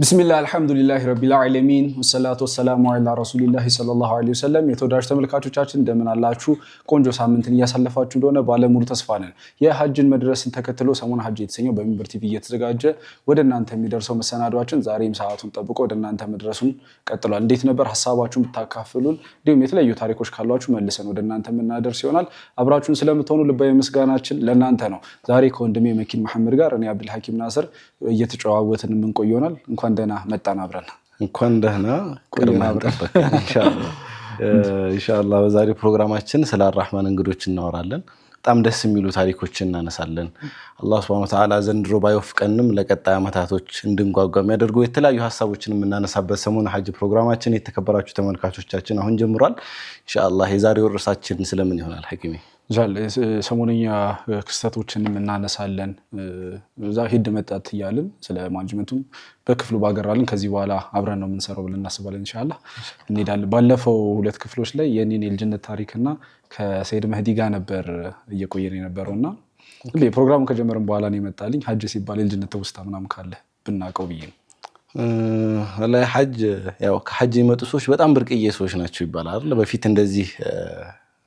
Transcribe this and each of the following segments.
ቢስሚላህ አልሐምዱሊላሂ ረቢል ዓለሚን ወሰላቱ ወሰላሙ ዐላ ረሱሊላሂ ሰለላሁ ዐለይሂ ወሰለም። የተወዳጅ ተመልካቾቻችን እንደምን አላችሁ? ቆንጆ ሳምንትን እያሳለፋችሁ እንደሆነ ባለሙሉ ተስፋ ነን። የሐጅን መድረስን ተከትሎ ሰሞነ ሐጅ የተሰኘው በሚንበር ቲቪ እየተዘጋጀ ወደ እናንተ የሚደርሰው መሰናዷችን ዛሬም ሰዓቱን ጠብቆ ወደ እናንተ መድረሱን ቀጥሏል። እንዴት ነበር? ሐሳባችሁን ብታካፍሉን፣ እንዲሁም የተለያዩ ታሪኮች ካሏችሁ መልሰን ወደ እናንተ የምናደርስ ይሆናል። አብራችሁን ስለምትሆኑ ልባዊ ምስጋናችን ለእናንተ ነው። ዛሬ ከወንድሜ መኪን መሐመድ ጋር እኔ አብዱል ሐኪም ናስር እየተጨዋወትን እንቆይ ይሆናል። እንኳን ደህና መጣን አብረን። እንኳን ደህና ቆየን ኢንሻአላህ። በዛሬው ፕሮግራማችን ስለ አርራህማን እንግዶች እናወራለን። በጣም ደስ የሚሉ ታሪኮችን እናነሳለን። አላህ Subhanahu Wa Ta'ala ዘንድሮ ባይወፍቀንም ለቀጣይ አመታቶች እንድንጓጓ የሚያደርጉ የተለያዩ ሀሳቦችን የምናነሳበት ሰሞነ ሐጅ ፕሮግራማችን የተከበራችሁ ተመልካቾቻችን አሁን ጀምሯል። ኢንሻአላህ የዛሬው ርዕሳችን ስለምን ይሆናል ሐኪሜ? ሰሞነኛ ክስተቶችን እናነሳለን። እዛ ሂድ መጣት እያልን ስለ ማኔጅመንቱም በክፍሉ ባገራልን ከዚህ በኋላ አብረን ነው የምንሰራው ብለን እናስባለን። ኢንሻአላህ እንሄዳለን። ባለፈው ሁለት ክፍሎች ላይ የኔን የልጅነት ታሪክና ከሰይድ መህዲ ጋር ነበር እየቆየን የነበረውና ፕሮግራሙ ከጀመረን በኋላ ነው የመጣልኝ ሐጅ ሲባል የልጅነት ተውስታ ምናምን ካለ ብናቀው ብዬ ነው። ወላሂ ሐጅ ያው ከሐጅ የመጡ ሰዎች በጣም ብርቅዬ ሰዎች ናቸው ይባላል አይደል? በፊት እንደዚህ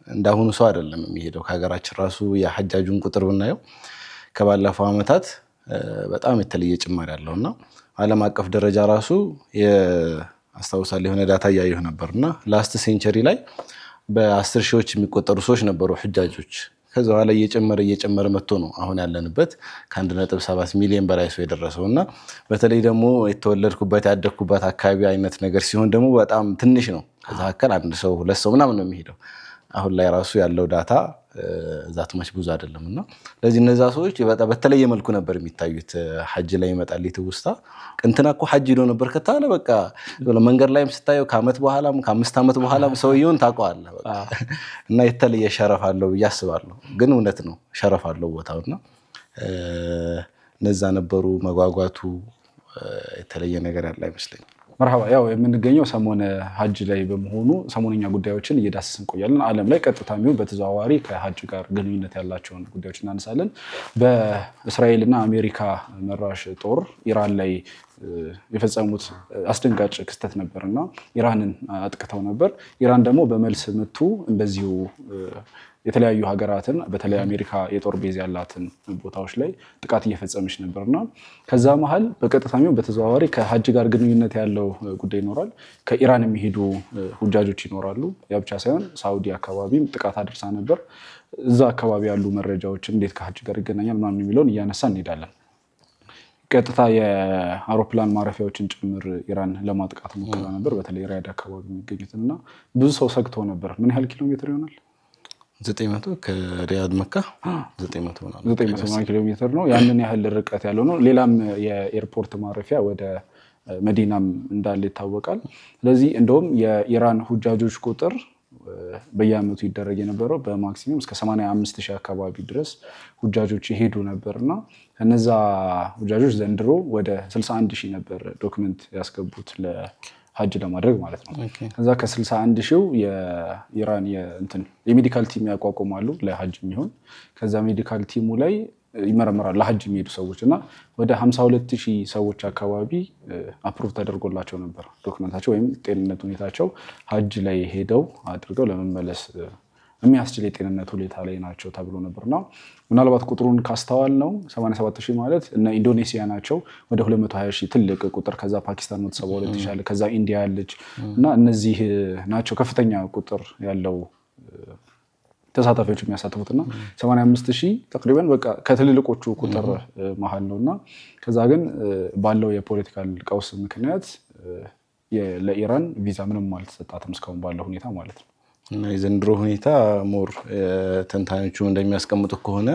እንዳሁኑ ሰው አይደለም የሚሄደው። ከሀገራችን ራሱ የሐጃጁን ቁጥር ብናየው ከባለፈው አመታት በጣም የተለየ ጭማሪ ያለውና ዓለም አቀፍ ደረጃ ራሱ አስታውሳለሁ የሆነ ዳታ ያየሁ ነበርና ላስት ሴንቸሪ ላይ በ10 ሺዎች የሚቆጠሩ ሰዎች ነበሩ ሐጃጆች። ከዛ በኋላ እየጨመረ መጥቶ ነው አሁን ያለንበት ከ1.7 ሚሊዮን በላይ ሰው የደረሰውና በተለይ ደግሞ የተወለድኩበት ያደግኩበት አካባቢ አይነት ነገር ሲሆን ደግሞ በጣም ትንሽ ነው። ከዛ አከል አንድ ሰው ሁለት ሰው ምናምን ነው የሚሄደው። አሁን ላይ ራሱ ያለው ዳታ ዛት ማች ብዙ አይደለምና ለዚህ እነዛ ሰዎች በተለየ መልኩ ነበር የሚታዩት። ሐጅ ላይ ይመጣል ለተውስታ እንትና እኮ ሐጅ ሄዶ ነበር ከታለ በቃ መንገድ ላይም ስታየው ከአመት በኋላም ከ5 አመት በኋላም ሰውየውን ታውቀዋለህ በቃ እና የተለየ ሸረፍ አለው ያስባለሁ። ግን እውነት ነው ሸረፍ አለው ቦታውና እነዛ ነበሩ። መጓጓቱ የተለየ ነገር ያለ አይመስለኝም። መርሐባ። ያው የምንገኘው ሰሞነ ሐጅ ላይ በመሆኑ ሰሞነኛ ጉዳዮችን እየዳሰስን እንቆያለን። ዓለም ላይ ቀጥታም ይሁን በተዘዋዋሪ ከሐጅ ጋር ግንኙነት ያላቸውን ጉዳዮች እናነሳለን። በእስራኤልና አሜሪካ መራሽ ጦር ኢራን ላይ የፈጸሙት አስደንጋጭ ክስተት ነበርና ኢራንን አጥቅተው ነበር። ኢራን ደግሞ በመልስ ምቱ እንደዚሁ የተለያዩ ሀገራትን በተለይ አሜሪካ የጦር ቤዝ ያላትን ቦታዎች ላይ ጥቃት እየፈጸመች ነበርና ከዛ መሃል በቀጥታም ይሁን በተዘዋዋሪ ከሐጅ ጋር ግንኙነት ያለው ጉዳይ ይኖራል። ከኢራን የሚሄዱ ሁጃጆች ይኖራሉ። ያ ብቻ ሳይሆን ሳውዲ አካባቢም ጥቃት አድርሳ ነበር። እዛ አካባቢ ያሉ መረጃዎችን እንዴት ከሐጅ ጋር ይገናኛል ምናምን የሚለውን እያነሳ እንሄዳለን። ቀጥታ የአውሮፕላን ማረፊያዎችን ጭምር ኢራን ለማጥቃት ሞክራ ነበር፣ በተለይ ሪያድ አካባቢ የሚገኙትና ብዙ ሰው ሰግቶ ነበር። ምን ያህል ኪሎ ሜትር ይሆናል? 900 ከሪያድ መካ 900 ኪሎ ሜትር ነው። ያንን ያህል ርቀት ያለው ነው። ሌላም የኤርፖርት ማረፊያ ወደ መዲናም እንዳለ ይታወቃል። ስለዚህ እንደውም የኢራን ሁጃጆች ቁጥር በየአመቱ ይደረግ የነበረው በማክሲመም እስከ 85,000 አካባቢ ድረስ ሁጃጆች ይሄዱ ነበርና እነዛ ሁጃጆች ዘንድሮ ወደ 61,000 ነበር ዶክመንት ያስገቡት ሐጅ ለማድረግ ማለት ነው። ከዛ ከ61,000 የኢራን የሜዲካል ቲም ያቋቁማሉ ለሐጅ የሚሆን። ከዛ ሜዲካል ቲሙ ላይ ይመረመራሉ ለሐጅ የሚሄዱ ሰዎች እና ወደ 52,000 ሰዎች አካባቢ አፕሩቭ ተደርጎላቸው ነበር ዶክመንታቸው ወይም ጤንነት ሁኔታቸው ሐጅ ላይ ሄደው አድርገው ለመመለስ የሚያስችል የጤንነት ሁኔታ ላይ ናቸው ተብሎ ነበርና ምናልባት ቁጥሩን ካስተዋል ነው 87,000 ማለት እነ ኢንዶኔሲያ ናቸው ወደ 220,000 ትልቅ ቁጥር። ከዛ ፓኪስታን 172,000 አለ። ከዛ ኢንዲያ አለች እና እነዚህ ናቸው ከፍተኛ ቁጥር ያለው ተሳታፊዎች የሚያሳትፉትና 85,000 ተቅሪበን በቃ ከትልልቆቹ ቁጥር መሃል ነውና ከዛ ግን ባለው የፖለቲካል ቀውስ ምክንያት ለኢራን ቪዛ ምንም አልተሰጣትም እስካሁን ባለው ሁኔታ ማለት ነው። እና የዘንድሮ ሁኔታ ሞር ተንታኞቹ እንደሚያስቀምጡ ከሆነ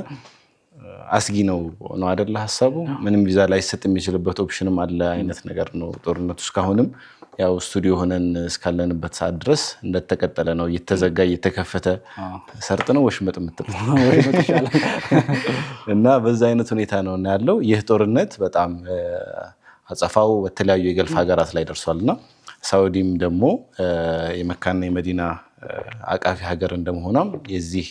አስጊ ነው አይደለ? ሐሳቡ ምንም ቪዛ ላይ ሰጥ የሚችልበት ኦፕሽንም አለ አይነት ነገር ነው። ጦርነቱ እስካሁንም ያው ስቱዲዮ ሆነን እስካለንበት ሰዓት ድረስ እንደተቀጠለ ነው። እየተዘጋ እየተከፈተ ሰርጥ ነው ወሽመጥ የምትለው እና በዛ አይነት ሁኔታ ነው ያለው። ይህ ጦርነት በጣም አጸፋው በተለያዩ የገልፍ ሀገራት ላይ ደርሷልና ሳውዲም ደግሞ የመካና የመዲና አቃፊ ሀገር እንደመሆኗም የዚህ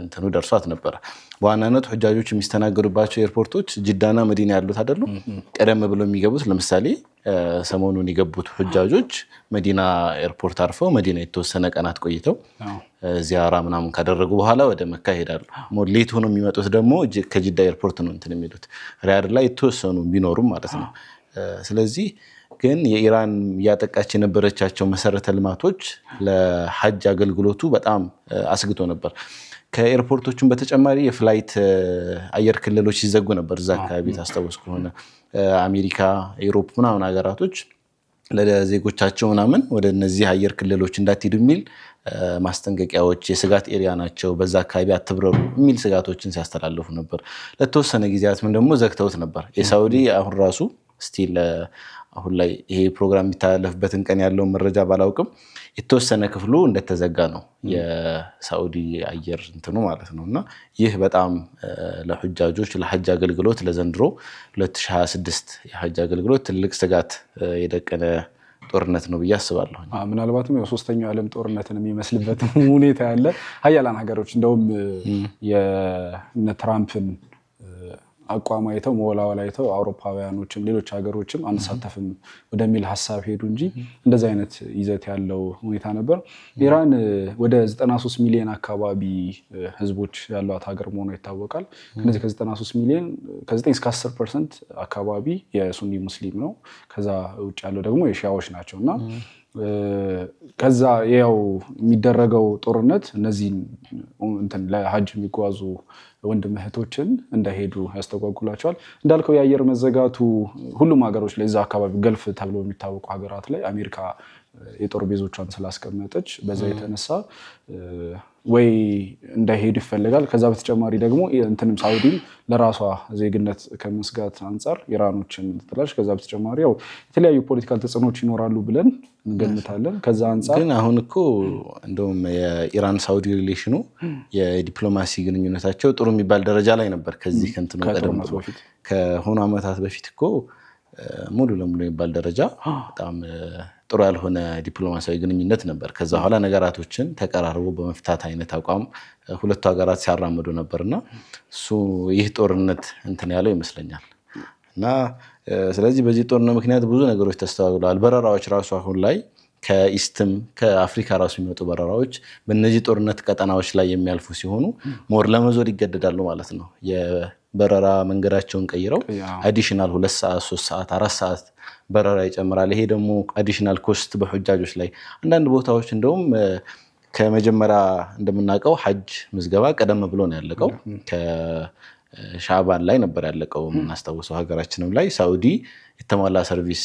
እንትኑ ደርሷት ነበር። በዋናነት ሁጃጆች የሚስተናገዱባቸው ኤርፖርቶች ጅዳና መዲና ያሉት አይደሉም። ቀደም ብሎ የሚገቡት ለምሳሌ ሰሞኑን የገቡት ሁጃጆች መዲና ኤርፖርት አርፈው መዲና የተወሰነ ቀናት ቆይተው ዚያራ ምናምን ካደረጉ በኋላ ወደ መካ ይሄዳሉ። ሌት ሆኖ የሚመጡት ደግሞ ከጅዳ ኤርፖርት ነው እንትን የሚሉት ሪያድ ላይ የተወሰኑ ቢኖሩም ማለት ነው። ስለዚህ ግን የኢራን እያጠቃች የነበረቻቸው መሰረተ ልማቶች ለሐጅ አገልግሎቱ በጣም አስግቶ ነበር። ከኤርፖርቶቹም በተጨማሪ የፍላይት አየር ክልሎች ሲዘጉ ነበር። እዛ አካባቢ ታስታውስ ከሆነ አሜሪካ፣ ዩሮፕ ምናምን ሀገራቶች ለዜጎቻቸው ምናምን ወደ እነዚህ አየር ክልሎች እንዳትሄዱ የሚል ማስጠንቀቂያዎች፣ የስጋት ኤሪያ ናቸው፣ በዛ አካባቢ አትብረሩ የሚል ስጋቶችን ሲያስተላልፉ ነበር። ለተወሰነ ጊዜያትም ደግሞ ዘግተውት ነበር። የሳውዲ አሁን ራሱ ስቲል አሁን ላይ ይሄ ፕሮግራም የሚተላለፍበትን ቀን ያለውን መረጃ ባላውቅም የተወሰነ ክፍሉ እንደተዘጋ ነው የሳውዲ አየር እንትኑ ማለት ነው። እና ይህ በጣም ለሁጃጆች ለሐጅ አገልግሎት ለዘንድሮ 2026 የሐጅ አገልግሎት ትልቅ ስጋት የደቀነ ጦርነት ነው ብዬ አስባለሁ። ምናልባትም የሶስተኛው ዓለም ጦርነትን የሚመስልበት ሁኔታ ያለ ሀያላን ሀገሮች እንደውም የነ ትራምፕን አቋም አይተው መወላወል አይተው አውሮፓውያኖችም ሌሎች ሀገሮችም አንሳተፍም ወደሚል ሀሳብ ሄዱ እንጂ እንደዚህ አይነት ይዘት ያለው ሁኔታ ነበር። ኢራን ወደ 93 ሚሊዮን አካባቢ ህዝቦች ያሏት ሀገር መሆኗ ይታወቃል። ከነዚህ ከ93 ሚሊዮን ከ9 እስከ 10% አካባቢ የሱኒ ሙስሊም ነው። ከዛ ውጭ ያለው ደግሞ የሺያዎች ናቸው እና ከዛ ያው የሚደረገው ጦርነት እነዚህን ለሐጅ የሚጓዙ ወንድም እህቶችን እንዳይሄዱ ያስተጓጉላቸዋል። እንዳልከው የአየር መዘጋቱ ሁሉም ሀገሮች ላይ እዛ አካባቢ ገልፍ ተብሎ የሚታወቁ ሀገራት ላይ አሜሪካ የጦር ቤዞቿን ስላስቀመጠች በዛ የተነሳ ወይ እንዳይሄዱ ይፈልጋል። ከዛ በተጨማሪ ደግሞ እንትንም ሳውዲም ለራሷ ዜግነት ከመስጋት አንጻር ኢራኖችን ትላለች። ከዛ በተጨማሪ ያው የተለያዩ ፖለቲካል ተጽዕኖች ይኖራሉ ብለን እንገምታለን። ከዛ አንጻር ግን አሁን እኮ እንደውም የኢራን ሳውዲ ሪሌሽኑ የዲፕሎማሲ ግንኙነታቸው ጥሩ የሚባል ደረጃ ላይ ነበር። ከዚህ ከእንትኑ ቀደም ከሆኑ ዓመታት በፊት እኮ ሙሉ ለሙሉ የሚባል ደረጃ በጣም ጥሩ ያልሆነ ዲፕሎማሲያዊ ግንኙነት ነበር። ከዛ በኋላ ነገራቶችን ተቀራርቦ በመፍታት አይነት አቋም ሁለቱ ሀገራት ሲያራምዱ ነበርና እሱ ይህ ጦርነት እንትን ያለው ይመስለኛል። እና ስለዚህ በዚህ ጦርነት ምክንያት ብዙ ነገሮች ተስተዋግለዋል። በረራዎች ራሱ አሁን ላይ ከኢስትም ከአፍሪካ ራሱ የሚመጡ በረራዎች በእነዚህ ጦርነት ቀጠናዎች ላይ የሚያልፉ ሲሆኑ ሞር ለመዞር ይገደዳሉ ማለት ነው። የበረራ መንገዳቸውን ቀይረው አዲሽናል 2 ሰዓት 3 ሰዓት 4 ሰዓት በረራ ይጨምራል። ይሄ ደግሞ አዲሽናል ኮስት በሁጃጆች ላይ አንዳንድ ቦታዎች እንደውም ከመጀመሪያ እንደምናውቀው ሐጅ ምዝገባ ቀደም ብሎ ነው ያለቀው። ከሻዕባን ላይ ነበር ያለቀው የምናስታውሰው። ሀገራችንም ላይ ሳውዲ የተሟላ ሰርቪስ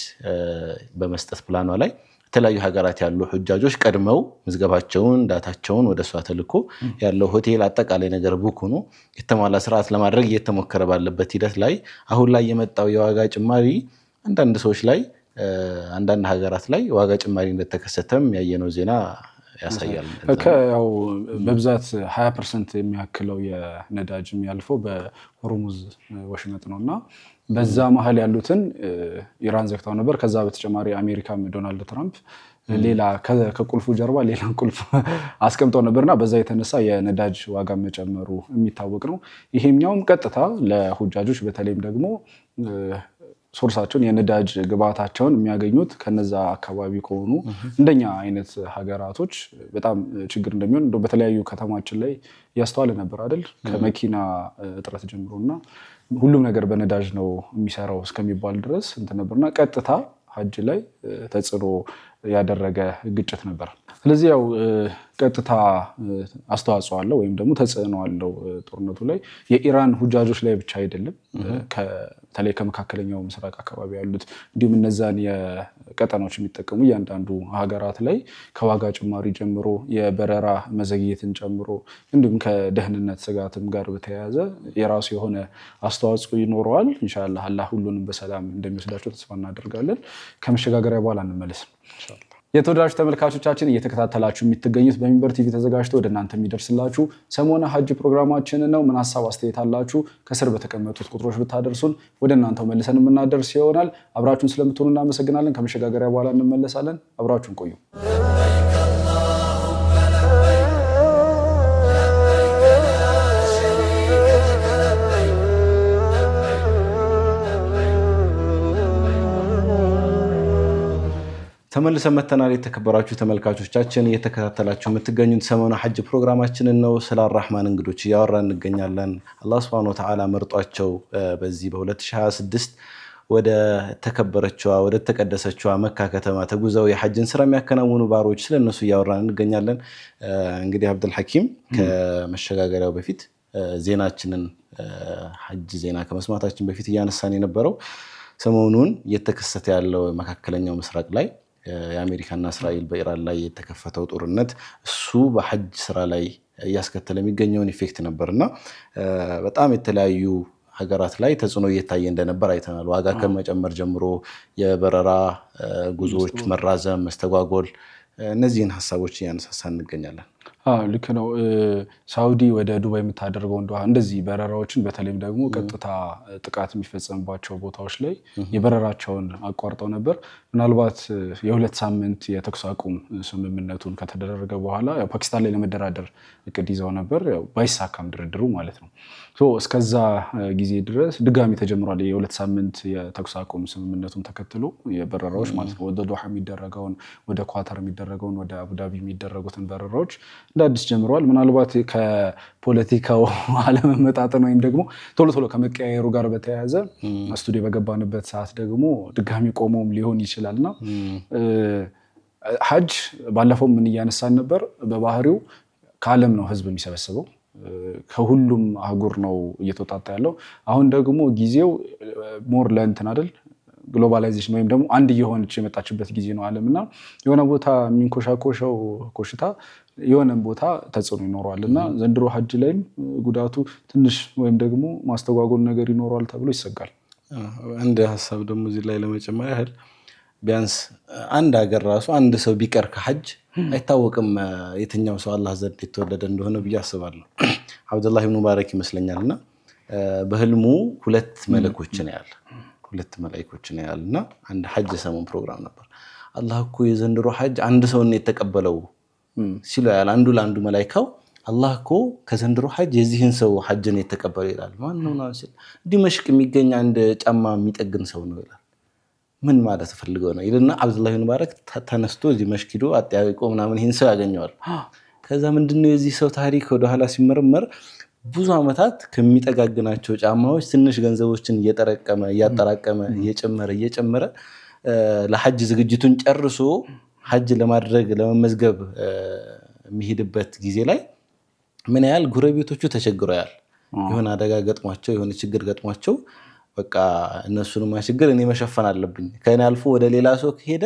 በመስጠት ፕላኗ ላይ የተለያዩ ሀገራት ያሉ ሁጃጆች ቀድመው ምዝገባቸውን ዳታቸውን ወደ እሷ ተልኮ ያለው ሆቴል አጠቃላይ ነገር ቡክ ሆኖ የተሟላ ስርዓት ለማድረግ እየተሞከረ ባለበት ሂደት ላይ አሁን ላይ የመጣው የዋጋ ጭማሪ አንዳንድ ሰዎች ላይ አንዳንድ ሀገራት ላይ ዋጋ ጭማሪ እንደተከሰተም ያየነው ዜና ያሳያል። ያው በብዛት 20% የሚያክለው የነዳጅ የሚያልፈው በሆርሙዝ ወሽመጥ ነው እና በዛ መሀል ያሉትን ኢራን ዘግታው ነበር። ከዛ በተጨማሪ አሜሪካም ዶናልድ ትራምፕ ሌላ ከቁልፉ ጀርባ ሌላ ቁልፍ አስቀምጠው ነበርና በዛ የተነሳ የነዳጅ ዋጋ መጨመሩ የሚታወቅ ነው። ይሄኛውም ቀጥታ ለሁጃጆች በተለይም ደግሞ ሶርሳቸውን የነዳጅ ግብዓታቸውን የሚያገኙት ከነዛ አካባቢ ከሆኑ እንደኛ አይነት ሀገራቶች በጣም ችግር እንደሚሆን በተለያዩ ከተማችን ላይ እያስተዋለ ነበር አይደል? ከመኪና እጥረት ጀምሮና ሁሉም ነገር በነዳጅ ነው የሚሰራው እስከሚባል ድረስ እንትን ነበርና ቀጥታ ሐጅ ላይ ተጽዕኖ ያደረገ ግጭት ነበር። ስለዚህ ያው ቀጥታ አስተዋጽኦ አለው ወይም ደግሞ ተጽዕኖ አለው ጦርነቱ ላይ የኢራን ሁጃጆች ላይ ብቻ አይደለም። በተለይ ከመካከለኛው ምስራቅ አካባቢ ያሉት እንዲሁም እነዛን የቀጠናዎች የሚጠቀሙ እያንዳንዱ ሀገራት ላይ ከዋጋ ጭማሪ ጀምሮ የበረራ መዘግየትን ጨምሮ እንዲሁም ከደህንነት ስጋትም ጋር በተያያዘ የራሱ የሆነ አስተዋጽኦ ይኖረዋል። ኢንሻአላህ አላህ ሁሉንም በሰላም እንደሚወስዳቸው ተስፋ እናደርጋለን። ከመሸጋገሪያ በኋላ እንመለስ። የተወዳጁ ተመልካቾቻችን እየተከታተላችሁ የምትገኙት በሚንበር ቲቪ ተዘጋጅቶ ወደ እናንተ የሚደርስላችሁ ሰሞነ ሐጅ ፕሮግራማችን ነው። ምን ሀሳብ አስተያየት አላችሁ? ከስር በተቀመጡት ቁጥሮች ብታደርሱን ወደ እናንተው መልሰን የምናደርስ ይሆናል። አብራችሁን ስለምትሆኑ እናመሰግናለን። ከመሸጋገሪያ በኋላ እንመለሳለን። አብራችሁን ቆዩ። ተመልሰን መተናል። የተከበራችሁ ተመልካቾቻችን እየተከታተላችሁ የምትገኙት ሰሞኑ ሐጅ ፕሮግራማችንን ነው። ስለ አራህማን እንግዶች እያወራን እንገኛለን። አላህ Subhanahu Wa Ta'ala መርጧቸው በዚህ በ2026 ወደ ተከበረችዋ ወደ ተቀደሰችዋ መካ ከተማ ተጉዘው የሐጅን ስራ የሚያከናውኑ ባሮች ስለነሱ እያወራን እንገኛለን። እንግዲህ አብዱል ሐኪም ከመሸጋገሪያው በፊት ዜናችንን ሐጅ ዜና ከመስማታችን በፊት እያነሳን የነበረው ሰሞኑን እየተከሰተ ያለው መካከለኛው ምስራቅ ላይ የአሜሪካና እስራኤል በኢራን ላይ የተከፈተው ጦርነት እሱ በሐጅ ስራ ላይ እያስከተለ የሚገኘውን ኢፌክት ነበርና በጣም የተለያዩ ሀገራት ላይ ተጽዕኖ እየታየ እንደነበር አይተናል። ዋጋ ከመጨመር ጀምሮ የበረራ ጉዞዎች መራዘም፣ መስተጓጎል እነዚህን ሀሳቦች እያነሳሳን እንገኛለን። ልክ ነው። ሳውዲ ወደ ዱባይ የምታደርገው እንደዚህ በረራዎችን በተለይም ደግሞ ቀጥታ ጥቃት የሚፈጸምባቸው ቦታዎች ላይ የበረራቸውን አቋርጠው ነበር። ምናልባት የ2 ሳምንት የተኩስ አቁም ስምምነቱን ከተደረገ በኋላ ፓኪስታን ላይ ለመደራደር እቅድ ይዘው ነበር። ባይሳካም ድርድሩ ማለት ነው። እስከዛ ጊዜ ድረስ ድጋሚ ተጀምሯል። የ2 ሳምንት የተኩስ አቁም ስምምነቱን ተከትሎ የበረራዎች ማለት ነው ወደ ዶሃ የሚደረገውን፣ ወደ ኳታር የሚደረገውን፣ ወደ አቡዳቢ የሚደረጉትን በረራዎች እንደ አዲስ ጀምረዋል። ምናልባት ከፖለቲካው አለመመጣጠን ወይም ደግሞ ቶሎ ቶሎ ከመቀያየሩ ጋር በተያያዘ ስቱዲዮ በገባንበት ሰዓት ደግሞ ድጋሚ ቆመውም ሊሆን ይችላልና ሐጅ ባለፈው ምን እያነሳን ነበር? በባህሪው ከዓለም ነው ህዝብ የሚሰበስበው፣ ከሁሉም አህጉር ነው እየተወጣጣ ያለው። አሁን ደግሞ ጊዜው ሞር ለእንትን አይደል ግሎባላይዜሽን ወይም ደግሞ አንድ እየሆነች የመጣችበት ጊዜ ነው ዓለም እና የሆነ ቦታ የሚንኮሻኮሸው ኮሽታ የሆነ ቦታ ተጽዕኖ ይኖረዋል እና ዘንድሮ ሐጅ ላይም ጉዳቱ ትንሽ ወይም ደግሞ ማስተጓጎል ነገር ይኖረዋል ተብሎ ይሰጋል። እንደ ሀሳብ ደግሞ እዚህ ላይ ለመጨመር ያህል ቢያንስ አንድ ሀገር ራሱ አንድ ሰው ቢቀር ከሐጅ አይታወቅም የትኛው ሰው አላህ ዘንድ የተወደደ እንደሆነ ብዬ አስባለሁ። አብዱላህ ኢብኑ ሙባረክ ይመስለኛልና በህልሙ 2 መለኮችን ያያል። 2 መላእክቶችን ያያልና አንድ ሐጅ ሰሞን ፕሮግራም ነበር። አላህ እኮ የዘንድሮ ሐጅ አንድ ሰው ነው የተቀበለው ሲሉ ያያል። አንዱ ለአንዱ መላእክው አላህ እኮ ከዘንድሮ ሐጅ የዚህን ሰው ሐጅ ነው የተቀበለው ይላል። ማን ነው ነው ሲል ዲመሽቅ የሚገኝ አንድ ጫማ የሚጠግን ሰው ነው ይላል። ምን ማለት ፈልገው ነው ይልና አብዱላህ ኢብኑ ሙባረክ ተነስቶ ዲመሽቅ ሄዶ አጥያይቆ ምናምን ይህን ሰው ያገኘዋል። ከዛ ምንድነው የዚህ ሰው ታሪክ ወደ ኋላ ሲመረመር ብዙ ዓመታት ከሚጠጋግናቸው ጫማዎች ትንሽ ገንዘቦችን እያጠራቀመ እየጨመረ ለሐጅ ዝግጅቱን ጨርሶ ሐጅ ለማድረግ ለመመዝገብ የሚሄድበት ጊዜ ላይ ምን ያህል ጎረቤቶቹ ተቸግረው ያል የሆነ አደጋ ገጥሟቸው የሆነ ችግር ገጥሟቸው በቃ እነሱንማ ችግር እኔ መሸፈን አለብኝ ከኔ አልፎ ወደ ሌላ ሰው ከሄደ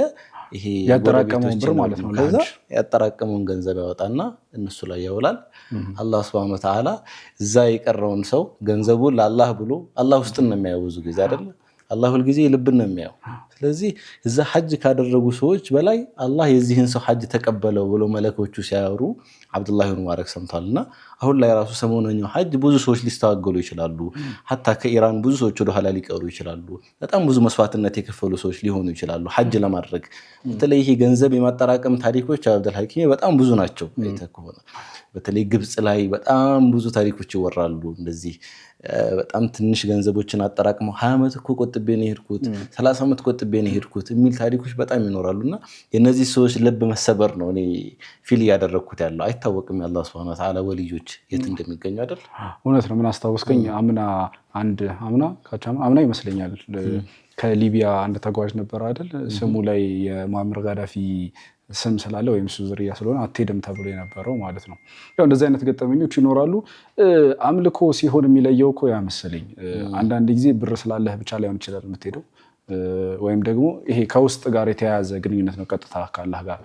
ይሄ ያጠራቀመውን ብር ማለት ነው ከዛ ያጠራቀመውን ገንዘብ ያወጣና እነሱ ላይ ያውላል። አላህ Subhanahu Wa Ta'ala እዛ የቀረውን ሰው ገንዘቡን ለአላህ ብሎ አላህ ውስጥ ነው የሚያየው ብዙ ጊዜ አይደል? አላህ ሁሉ ጊዜ ልብን ነው የሚያየው። ስለዚህ እዛ ሐጅ ካደረጉ ሰዎች በላይ አላህ የዚህን ሰው ሐጅ ተቀበለው ብሎ መለኮቹ ሲያወሩ አብዱላህ ኢብኑ ሙባረክ ሰምቷልና አሁን ላይ ራሱ ሰሞኑኛው ሐጅ ብዙ ሰዎች ሊስተዋገሉ ይችላሉ። ሐታ ከኢራን ብዙ ሰዎች ወደ ኋላ ሊቀሩ ይችላሉ። በጣም ብዙ መስዋዕትነት የከፈሉ ሰዎች ሊሆኑ ይችላሉ ሐጅ ለማድረግ። በተለይ ይሄ ገንዘብ የማጠራቀም ታሪኮች አብዱል ሐኪም በጣም ብዙ ናቸው። አይተከሆነ በተለይ ግብጽ ላይ በጣም ብዙ ታሪኮች ይወራሉ። እንደዚህ በጣም ትንሽ ገንዘቦችን አጠራቅመው 20 ዓመት እኮ ቆጥቤ ነው የሄድኩት 30 ዓመት ቆጥቤ ነው የሄድኩት የሚል ታሪኮች በጣም ይኖራሉና የነዚህ ሰዎች ልብ መሰበር ነው እኔ ፊል ያደረኩት ያለው። አይታወቅም የአላህ Subhanahu Wa Ta'ala ወልዮች የት እንደሚገኙ አይደል? እውነት ነው። ምን አስታወስከኝ? አምና ይመስለኛል ከሊቢያ አንድ ተጓዥ ነበር አይደል? ስሙ ላይ የሙአመር ጋዳፊ ስም ስላለ ወይም እሱ ዝርያ ስለሆነ አትሄድም ተብሎ የነበረው ማለት ነው። ያው እንደዚህ አይነት ገጠመኞች ይኖራሉ። አምልኮ ሲሆን የሚለየው እኮ ያ መሰለኝ አንዳንድ ጊዜ ብር ስላለህ ብቻ ላይሆን ይችላል የምትሄደው ወይም ደግሞ ይሄ ከውስጥ ጋር የተያያዘ ግንኙነት ነው ቀጥታ ከአላህ ጋር።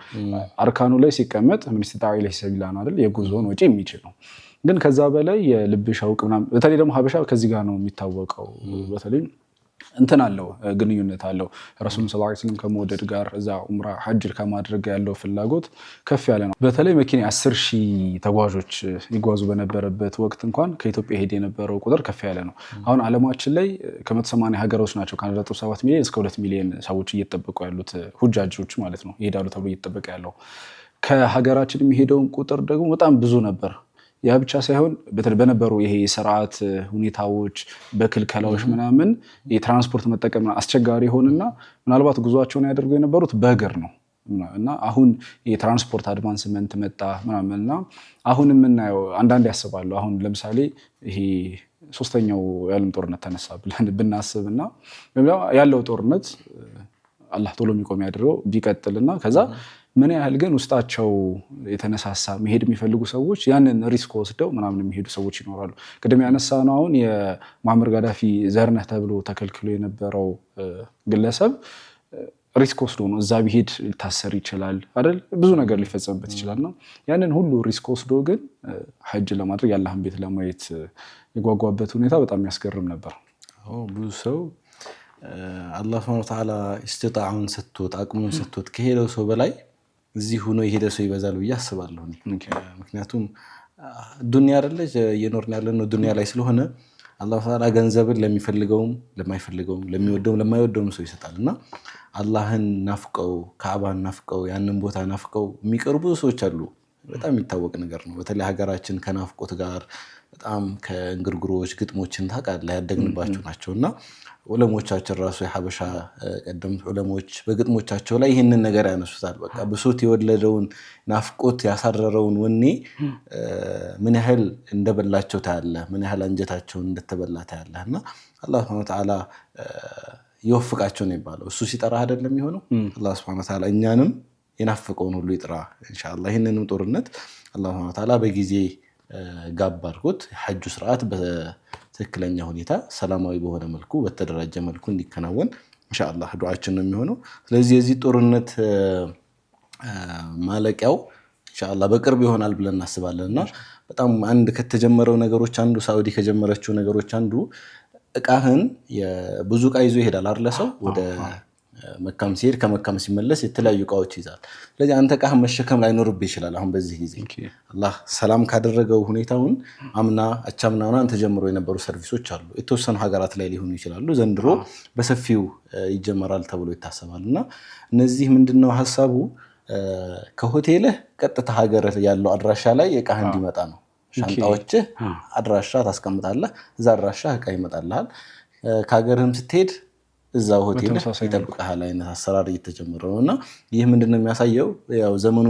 አርካኑ ላይ ሲቀመጥ ምን ኢስቲጣዕ ኢለይሂ ሰቢላ ነው አይደል? የጉዞውን ወጪ የሚችል ነው። ግን ከዛ በላይ የልብ ሸውቅ ምናምን በተለይ ደግሞ ሀበሻ ከዚህ ጋር ነው የሚታወቀው። በተለይ እንትን አለው ግንኙነት አለው ረሱል ሰለላሁ ዐለይሂ ወሰለም ከመወደድ ጋር እዛ ዑምራ ሐጅ ከማድረግ ያለው ፍላጎት ከፍ ያለ ነው። በተለይ መኪና 10,000 ተጓዦች ይጓዙ በነበረበት ወቅት እንኳን ከኢትዮጵያ ሄድ የነበረው ቁጥር ከፍ ያለ ነው። አሁን ዓለማችን ላይ ከ180 ሀገሮች ናቸው ከ1.7 ሚሊዮን እስከ 2 ሚሊዮን ሰዎች እየተጠበቁ ያሉት ሁጃጆች ማለት ነው ይሄዳሉ ተብሎ እየተጠበቀ ያለው። ከሀገራችን የሚሄደውን ቁጥር ደግሞ በጣም ብዙ ነበር። ያ ብቻ ሳይሆን በነበሩ ይሄ የስርዓት ሁኔታዎች በክልከላዎች ምናምን የትራንስፖርት መጠቀም አስቸጋሪ ሆነና ምናልባት ጉዟቸውን ያደርጉ የነበሩት በእግር ነው። እና አሁን የትራንስፖርት አድቫንስመንት መጣ ምናምንና አሁን የምናየው አንዳንድ ያስባሉ። አሁን ለምሳሌ ይሄ 3ኛው የዓለም ጦርነት ተነሳ ብለን ብናስብና ያለው ጦርነት አላህ ቶሎ የሚቆም ያድርገው ቢቀጥልና ከዛ ምን ያህል ግን ውስጣቸው የተነሳሳ መሄድ የሚፈልጉ ሰዎች ያንን ሪስክ ወስደው ምናምን የሚሄዱ ሰዎች ይኖራሉ። ቅድም ያነሳነው አሁን የሙአመር ጋዳፊ ዘርነህ ተብሎ ተከልክሎ የነበረው ግለሰብ ሪስክ ወስዶ ነው። እዛ ቢሄድ ሊታሰር ይችላል አይደል? ብዙ ነገር ሊፈጸምበት ይችላልና ያንን ሁሉ ሪስክ ወስዶ ግን ሐጅ ለማድረግ የአላህን ቤት ለማየት የጓጓበት ሁኔታ በጣም ያስገርም ነበር። ብዙ ሰው አላህ ሱብሓነሁ ወተዓላ ኢስቲጣዓውን ሰጥቶት አቅሙን ሰጥቶት ከሄደው ሰው በላይ እዚህ ሆኖ የሄደ ሰው ይበዛል ብዬ አስባለሁ። ምክንያቱም ዱንያ አይደለች እየኖርን ያለነው ዱንያ ላይ ስለሆነ አላህ ተዓላ ገንዘብን ለሚፈልገውም ለማይፈልገውም ለሚወደውም ለማይወደውም ሰው ይሰጣልና አላህን ናፍቀው ካዕባን ናፍቀው ያንን ቦታ ናፍቀው የሚቀርቡ ሰዎች አሉ። በጣም የሚታወቅ ነገር ነው። በተለይ ሀገራችን ከናፍቆት ጋር በጣም ከእንግርግሮች ግጥሞችን ታውቃለህ ያደግንባቸው ናቸውና ዑለሞቻችን ራሱ የሐበሻ ቀደምት ዑለሞች በግጥሞቻቸው ላይ ይህንን ነገር ያነሱታል። በቃ ብሶት የወለደውን ናፍቆት ያሳረረውን ወኔ ምን ያህል እንደበላቸው ታያለህ፣ ምን ያህል አንጀታቸውን እንደተበላ ታያለህ። እና አላህ ሱብሓነሁ ወተዓላ ይወፍቃቸው ነው የሚባለው። እሱ ሲጠራ አይደለም የሚሆነው። አላህ ሱብሓነሁ ወተዓላ እኛንም የናፈቀውን ሁሉ ይጥራ ኢንሻአላህ። ይህንንም ጦርነት አላህ ሱብሓነሁ ወተዓላ በጊዜ ጋብ አድርጎት የሐጁ ስርዓት በትክክለኛ ሁኔታ ሰላማዊ በሆነ መልኩ በተደራጀ መልኩ እንዲከናወን ኢንሻአላህ ዱዓችን ነው የሚሆነው። ስለዚህ የዚህ ጦርነት ማለቂያው ኢንሻአላህ በቅርብ ይሆናል ብለን እናስባለንና በጣም አንድ ከተጀመረው ነገሮች አንዱ ሳዑዲ ከጀመረችው ነገሮች አንዱ እቃህን ብዙ እቃ ይዞ ይሄዳል አይደል? ሰው ወደ መካም ሲሄድ ከመካም ሲመለስ የተለያዩ እቃዎች ይዛል። ስለዚህ አንተ እቃህን መሸከም ላይኖርብህ ይችላል። አሁን በዚህ ጊዜ አላህ ሰላም ካደረገው ሁኔታውን አቻምናውና ተጀምሮ የነበሩ ሰርቪሶች አሉ። የተወሰኑ ሀገራት ላይ ሊሆኑ ይችላሉ። ዘንድሮ በሰፊው ይጀመራል ተብሎ ይታሰባልና እነዚህ ምንድነው ሐሳቡ ከሆቴልህ ቀጥታ ሀገር ያለው አድራሻ ላይ እቃህ እንዲመጣ ነው። ሻንጣዎችህ አድራሻ ታስቀምጣለህ። እዛ አድራሻ እቃ ይመጣልሃል። ከሀገርህም ስትሄድ እዛው ሆቴል ይጠብቅሃል አይነት አሰራር እየተጀመረ ነውና ይህ ምንድነው የሚያሳየው? ያው ዘመኑ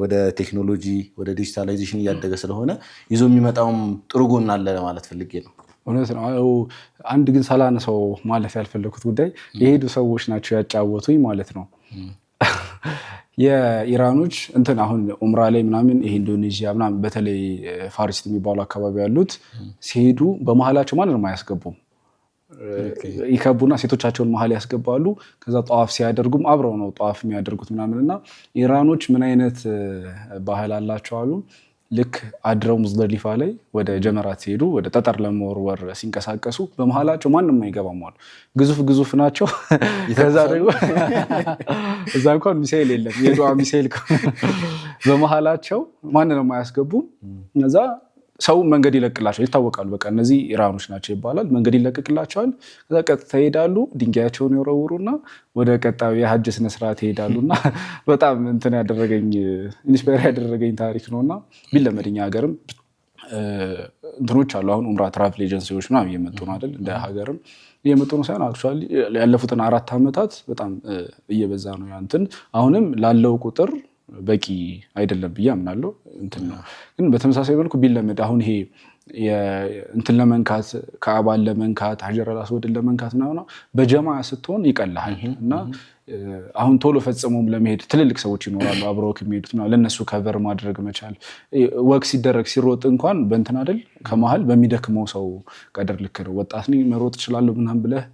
ወደ ቴክኖሎጂ ወደ ዲጂታላይዜሽን እያደገ ስለሆነ ይዞ የሚመጣውም ጥሩ ጎን አለ ለማለት ፈልጌ ነው። እውነት ነው። አንድ ግን ሳላነሳው ማለፍ ያልፈለኩት ጉዳይ የሄዱ ሰዎች ናቸው ያጫወቱኝ ማለት ነው። የኢራኖች አሁን ኡምራ ላይ ምናምን ይሄ ኢንዶኔዥያ ምናምን በተለይ ፋሪስት የሚባሉ አካባቢ ያሉት ሲሄዱ በመሀላቸው ማንንም አያስገቡም። ይከቡና ሴቶቻቸውን መሀል ያስገባሉ። ከዛ ጠዋፍ ሲያደርጉም አብረው ነው ጠዋፍ የሚያደርጉት ምናምንና ኢራኖች ምን አይነት ባህል አላቸው አሉ። ልክ አድረው ሙዝደሊፋ ላይ ወደ ጀመራት ሲሄዱ ወደ ጠጠር ለመወርወር ሲንቀሳቀሱ በመሀላቸው ማንም አይገባም አሉ። ግዙፍ ናቸው። ከዛ ደግሞ እዛ እንኳን ሚሳኤል የለም የዱዓ ሚሳኤል በመሀላቸው ማንንም አያስገቡም። እዛ ሰው መንገድ ይለቅላቸዋል። ይታወቃሉ። በቃ እነዚህ ኢራኖች ናቸው ይባላል። መንገድ ይለቅላቸዋል። ከዛ ቀጥታ ይሄዳሉ። ድንጋያቸውን ይወረውሩና ወደ ቀጣዩ የሐጅ ስነስርዓት ይሄዳሉና በጣም ኢንስፓየር ያደረገኝ ታሪክ ነውና ቢለመድ እኛ ሀገርም እንትኖች አሉ። አሁን ኡምራ ትራቭል ኤጀንሲዎች ምናምን እየመጡ ነው አይደል? እንደ ሀገርም እየመጡ ነው ሳይሆን አክቹዋሊ ያለፉትን 4 ዓመታት በጣም እየበዛ ነው። አሁንም ላለው ቁጥር በቂ አይደለም ብዬ አምናለሁ። ነው ግን በተመሳሳይ መልኩ ቢለመድ አሁን ይሄ ለመንካት ካዕባን ለመንካት ሀጀር አልአስወድን ለመንካት ነው በጀማ ስትሆን ይቀልሃል እና አሁን ቶሎ ፈጽሞም ለመሄድ ትልልቅ ሰዎች ይኖራሉ አብረው የሚሄዱት ነው። ለነሱ ከቨር ማድረግ መቻል ወክ ሲደረግ ሲሮጥ እንኳን አይደል ከመሃል በሚደክመው ሰው ቀደር ልክ ነው። ወጣት ነኝ መሮጥ እችላለሁ ምናምን ብለህ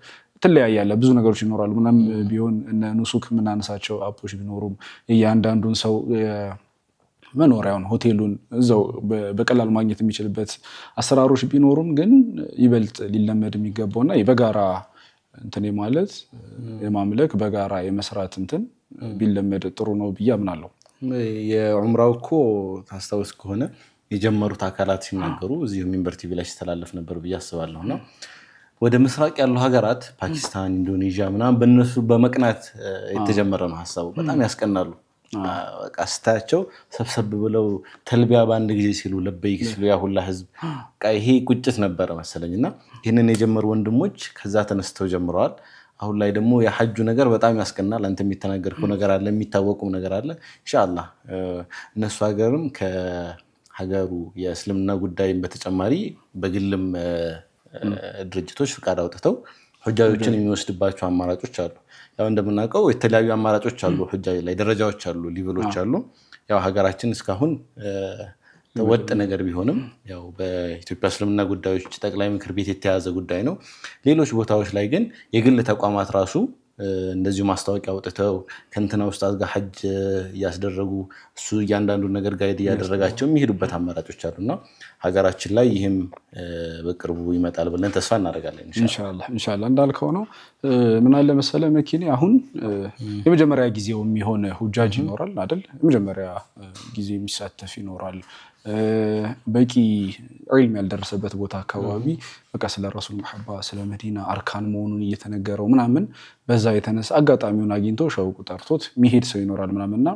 ትለያያለህ። ብዙ ነገሮች ይኖራሉ። ምናምን ቢሆን እነ ኑሱክ የምናነሳቸው አፖች ቢኖሩም እያንዳንዱን ሰው መኖሪያውን ሆቴሉን እዛው በቀላል ማግኘት የሚችልበት አሰራሮች ቢኖሩም ግን ይበልጥ ሊለመድ የሚገባውና በጋራ ማለት የማምለክ በጋራ የመስራት ቢለመድ ጥሩ ነው ብዬ አምናለሁ። የዑምራው እኮ ታስታውስ ከሆነ የጀመሩት አካላት ሲናገሩ እዚሁ ሚንበር ቲቪ ላይ ሲተላለፍ ነበር ብዬ አስባለሁና ወደ ምስራቅ ያሉ ሀገራት ፓኪስታን፣ ኢንዶኔዥያ ምናምን በእነሱ በመቅናት የተጀመረ ነው ሀሳቡ። በጣም ያስቀናሉ። በቃ ስታያቸው ሰብሰብ ብለው ተልቢያ በአንድ ጊዜ ሲሉ ለበይክ ሲሉ ያ ሁላ ህዝብ ይሄ ቁጭት ነበረ መሰለኝና ይህንን የጀመሩ ወንድሞች ከዛ ተነስተው ጀምረዋል። አሁን ላይ ደግሞ የሐጁ ነገር በጣም ያስቀናል። አንተ የሚተናገርከው ነገር አለ፣ የሚታወቁም ነገር አለ። ኢንሻአላህ እነሱ ሀገርም ከሀገሩ የእስልምና ጉዳይም በተጨማሪ በግልም ድርጅቶች ፍቃድ አውጥተው ሁጃጆችን የሚወስድባቸው አማራጮች አሉ። ያው እንደምናውቀው የተለያዩ አማራጮች አሉ፣ ሁጃጅ ላይ ደረጃዎች አሉ፣ ሊቨሎች አሉ። ያው ሀገራችን እስካሁን ወጥ ነገር ቢሆንም ያው በኢትዮጵያ እስልምና ጉዳዮች ጠቅላይ ምክር ቤት የተያዘ ጉዳይ ነው። ሌሎች ቦታዎች ላይ ግን የግል ተቋማት ራሱ እንደዚሁ ማስታወቂያ አውጥተው ከእንትና ኡስታዝ ጋር ሐጅ እያስደረጉ እሱ እያንዳንዱ ነገር ጋይድ እያደረጋቸው የሚሄዱበት አማራጮች አሉና ሀገራችን ላይ ይህም በቅርቡ ይመጣል ብለን ተስፋ እናደርጋለን። ኢንሻአላህ እንዳልከው ነው። ምን አለ መሰለ መኪኔ አሁን የመጀመሪያ ጊዜው የሚሆን ሁጃጅ ይኖራል አይደል? የመጀመሪያ ጊዜ የሚሳተፍ ይኖራል። በቂ ዒልም ያልደረሰበት ቦታ አካባቢ በቃ ስለ ረሱል መሐባ ስለ መዲና አርካን መሆኑን እየተነገረው ምናምን በዛ የተነሳ አጋጣሚውን አግኝቶ ሸውቁ ጠርቶት የሚሄድ ሰው ይኖራል ምናምንና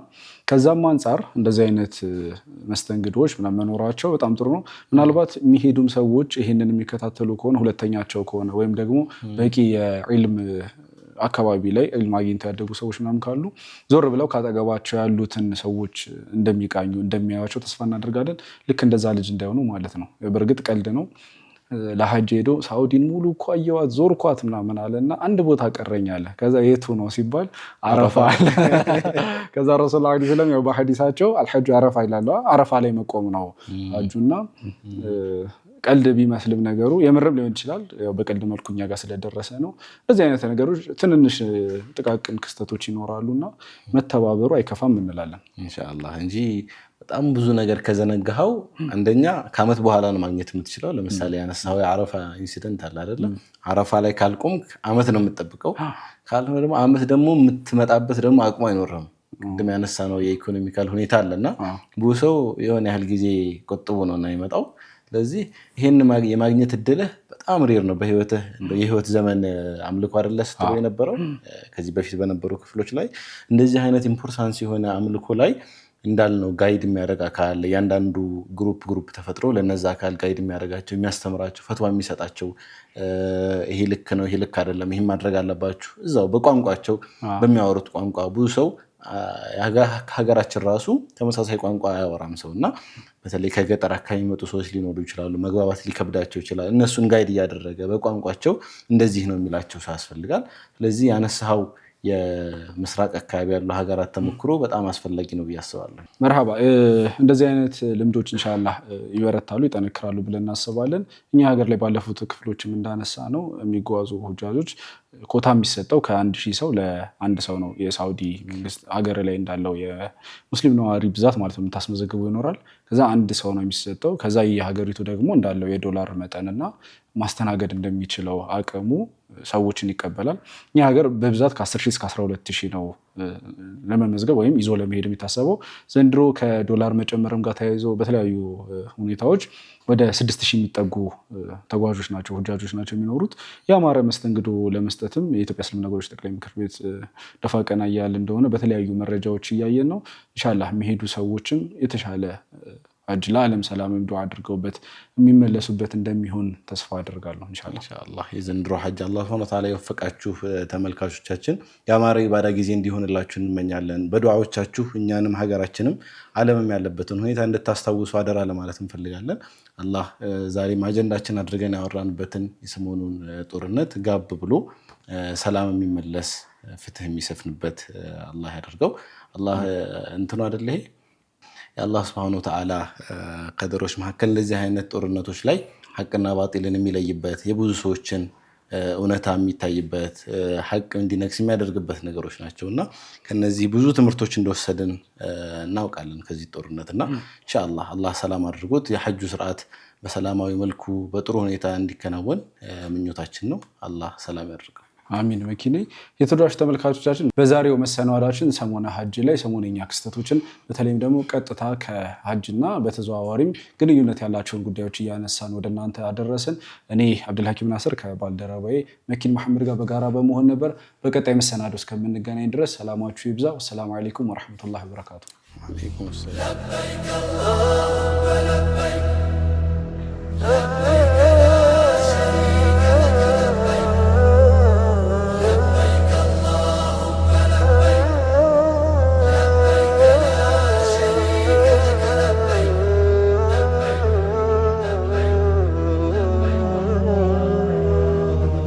ከዛም አንጻር እንደዚህ አይነት መስተንግዶች ምናምን መኖራቸው በጣም ጥሩ ነው። ምናልባት የሚሄዱም ሰዎች ይሄንን የሚከታተሉ ከሆነ ሁለተኛቸው ከሆነ ወይም ደግሞ በቂ የዒልም አካባቢ ላይ ዒልም አግኝተው ያደጉ ሰዎች ምናምን ካሉ ዞር ብለው ካጠገባቸው ያሉትን ሰዎች እንደሚቃኙ እንደሚያዩቸው ተስፋ እናደርጋለን። ልክ እንደዛ ልጅ እንዳይሆኑ ማለት ነው። በእርግጥ ቀልድ ነው። ለሐጅ ሄዶ ሳውዲን ሙሉ እኮ አየዋት ዞርኳት ምናምን አለና አንድ ቦታ ቀረኝ አለ። ከዛ የቱ ነው ሲባል አረፋ አለ። ከዛ ረሱል ዐለይሂ ወሰለም ያው በሐዲሳቸው አልሐጁ አረፋ ይላሉ። አረፋ ላይ መቆም ነው ሐጁና ቀልድ ቢመስልም ነገሩ የምርም ሊሆን ይችላል። ያው በቀልድ መልኩ እኛ ጋር ስለደረሰ ነው። በዚህ አይነት ነገሮች ትንንሽ ጥቃቅን ክስተቶች ይኖራሉና መተባበሩ አይከፋም እንላለን ኢንሻአላህ እንጂ በጣም ብዙ ነገር ከዘነጋኸው አንደኛ ከዓመት በኋላ ነው ማግኘት የምትችለው። ለምሳሌ ያነሳው የአረፋ ኢንሲደንት አለ አይደለ? አረፋ ላይ ካልቆምክ ዓመት ነው የምትጠብቀው። ካልሆነ ደግሞ ዓመት ደግሞ የምትመጣበት ደግሞ አቅሙ አይኖርም። ቅድም ያነሳ ነው የኢኮኖሚካል ሁኔታ አለና ብዙ ሰው የሆነ ያህል ጊዜ ቆጥቦ ነው እና የሚመጣው። ስለዚህ ይሄን የማግኘት እድልህ በጣም ሬር ነው። በህይወትህ የህይወት ዘመን አምልኮ አይደለ ስትሉ የነበረው ከዚህ በፊት በነበሩ ክፍሎች ላይ እንደዚህ አይነት ኢምፖርታንስ የሆነ አምልኮ ላይ እንዳልነው ጋይድ የሚያደርግ አካል እያንዳንዱ ግሩፕ ተፈጥሮ ለነዛ አካል ጋይድ የሚያደርጋቸው የሚያስተምራቸው ፈትዋ የሚሰጣቸው ይሄ ልክ ነው ይሄ ልክ አይደለም ይሄን ማድረግ አለባችሁ እዛው በቋንቋቸው በሚያወሩት ቋንቋ ብዙ ሰው ሀገራችን ራሱ ተመሳሳይ ቋንቋ አያወራም ሰው እና በተለይ ከገጠር አካባቢ የሚመጡ ሰዎች ሊኖሩ ይችላሉ። መግባባት ሊከብዳቸው ይችላል። እነሱን ጋይድ እያደረገ በቋንቋቸው እንደዚህ ነው የሚላቸው ሰው ያስፈልጋል። ስለዚህ ያነሳው የምስራቅ አካባቢ ያለው ሀገራት ተሞክሮ በጣም አስፈላጊ ነው ብዬ አስባለሁ። መርሃባ እንደዚህ አይነት ልምዶች ኢንሻአላህ ይበረታሉ ይጠነክራሉ ብለን እናስባለን። እኛ ሀገር ላይ ባለፉት ክፍሎችም እንዳነሳ ነው የሚጓዙ ሁጃጆች ኮታ የሚሰጠው ከ1000 ሰው ለአንድ ሰው ነው። የሳውዲ መንግስት ሀገር ላይ እንዳለው የሙስሊም ነዋሪ ብዛት ማለት ነው የምታስመዘግቡ ይኖራል። ከዛ አንድ ሰው ነው የሚሰጠው። ከዛ የሀገሪቱ ደግሞ እንዳለው የዶላር መጠንና ማስተናገድ እንደሚችለው አቅሙ ሰዎችን ይቀበላል። እኛ ሀገር በብዛት ከ10,000 እስከ 12,000 ነው ለመመዝገብ ወይም ይዞ ለመሄድ የሚታሰበው። ዘንድሮ ከዶላር መጨመርም ጋር ተያይዞ በተለያዩ ሁኔታዎች ወደ 6,000 የሚጠጉ ተጓዦች ናቸው ሁጃጆች ናቸው የሚኖሩት። ያማረ መስተንግዶ ለመስጠትም የኢትዮጵያ እስልምና ጉዳዮች ጠቅላይ ምክር ቤት ደፋ ቀና እያለ እንደሆነ በተለያዩ መረጃዎች እያየን ነው። ኢንሻአላህ የሚሄዱ ሰዎችም የተሻለ ሐጅ ለዓለም ሰላም ዱዓ አድርገውበት የሚመለሱበት እንደሚሆን ተስፋ አደርጋለሁ። ኢንሻአላህ የዘንድሮ ሐጅ አላህ ሱብሓነሁ ወተዓላ ይወፍቃችሁ። ተመልካቾቻችን ያማረ ኢባዳ ጊዜ እንዲሆንላችሁ እንመኛለን። በዱዓዎቻችሁ እኛንም ሀገራችንም ዓለምም ያለበትን ሁኔታ እንድታስታውሱ አደራ ለማለት እንፈልጋለን። አላህ ዛሬም አጀንዳችን አድርገን ያወራንበትን የሰሞኑን ጦርነት ጋብ ብሎ ሰላም የሚመለስ ፍትህ የሚሰፍንበት አላህ ያደርገው። አላህ እንትኑ አይደለ ይሄ የአላህ ሱብሓነሁ ወተዓላ ቀደሮች መካከል እንደዚህ አይነት ጦርነቶች ላይ ሐቅና ባጢልን የሚለይበት የብዙ ሰዎችን እውነታ የሚታይበት ሐቅ እንዲነግስ የሚያደርግበት ነገሮች ናቸውና ከነዚህ ብዙ ትምህርቶች እንደወሰድን እናውቃለን ከዚህ ጦርነትና ኢንሻአላህ አላህ ሰላም አድርጎት የሐጁ ስርዓት በሰላማዊ መልኩ በጥሩ ሁኔታ እንዲከናወን ምኞታችን ነው። አላህ ሰላም ያድርገው። አሚን። መኪኔ የተወዳጁ ተመልካቾቻችን በዛሬው መሰናዷችን ሰሞነ ሐጅ ላይ ሰሞነኛ ክስተቶችን በተለይም ደግሞ ቀጥታ ከሐጅና በተዘዋዋሪም ግንኙነት ያላቸውን ጉዳዮች እያነሳን ወደ እናንተ አደረስን። እኔ አብዱልሐኪም ናስር ከባልደረባዬ መኪን መሐመድ ጋር በጋራ በመሆን ነበር። በቀጣይ መሰናዶ እስከምንገናኝ ድረስ ሰላማችሁ ይብዛ። ወሰላሙ አለይኩም ወራህመቱላሂ ወበረካቱ። ወአለይኩም ሰላም።